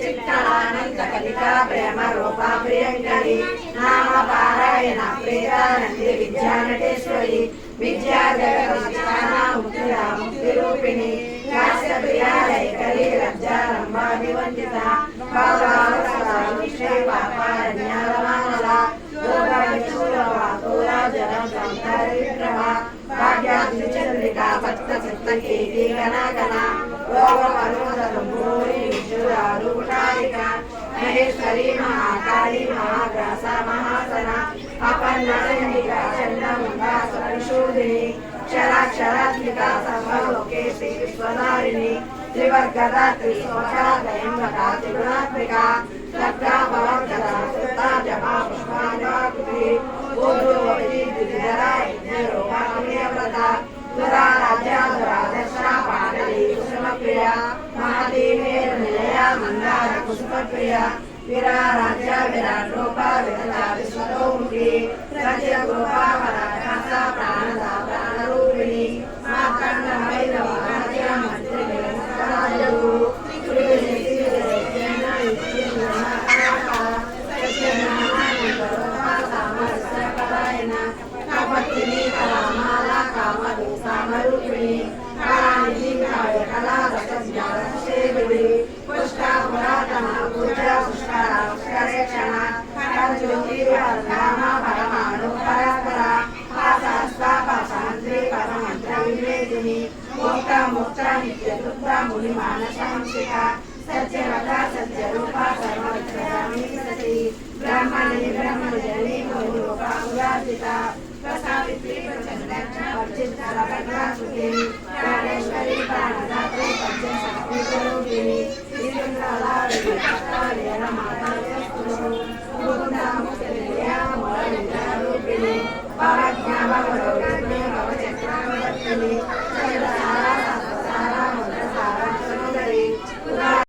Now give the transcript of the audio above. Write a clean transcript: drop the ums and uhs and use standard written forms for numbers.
चित्कलानंदकलिका प्रेम रूपा प्रियंकरी नाम पारायण प्रेदानंदी विद्यानटेश्वरी विद्या जगदीशाना मुक्तिदा मुक्तिरूपिणी काश्य प्रिया लयकरी लज्जा रंभादिवंदिता भावरावसाविषय पापारण्यालमानला दोराविशूलवातोरा जनं संतारि विग्रहा भाग्याद्रिचंद्रिका भक्तचित्तकेती गणागणा रोगमनोदरम्भूरि विशुरारूढारिका महेश्वरी महाकाली महाग्रासा महासना अपन्नचंडिका चंडमुंडा सुरविशूदिनी क्षराक्षरात्मिका सर्वलोकेशी विश्वधारिणी त्रिवर्गदा त्रिशोषा दयंवका त्रिगुणात्मिका सत्ता भवद्गदा सत्ता जपा पुष्पांगाकृति ऊर्ध्ववती द्विधरा यज्ञरूपा प्रियव्रता दुरा राज्या दुरादर्शा पाटली कुसुमप्रिया महादेवेर्निलया मंदार पुष्पप्रिया विरा राज्या विराट रूपा विरला विश्वतोमुखी सत्यरूपा पराकाशा प्राणदा प्राणरूपिणी मार्कंड भैरव राज्या मंत्री निरंतरायु कापत्तिनी कलामाला कामधु सामरूपिणी कलानिधि कला रसज्ञानसेविनी पुष्टा पुरातना पूजा पुष्करा पुष्करेक्षणा ज्योतिर्वर्धामा परमाणु परात्परा आशास्ता पाशांत्री परमंत्र विवेदिनी मोक्ता मोक्ता नित्यतृप्ता मुनिमानसांशिका सत्यवता सत्यरूपा सर्वत्रयामी सती ब्रह्मणि ब्रह्मजनी बहुरूपा उदासिता प्रसावित्री प्रचंडक्षा वर्चित्तरभद्रा सुते प्राणेश्वरी प्राणदात्री पंचशक्तिस्वरूपिणी श्रीचंद्रला विद्याकार्येण मातास्तुतो मुकुन्दा मुक्तिनिलया मूलविद्यारूपिणी भवज्ञा भवरोगी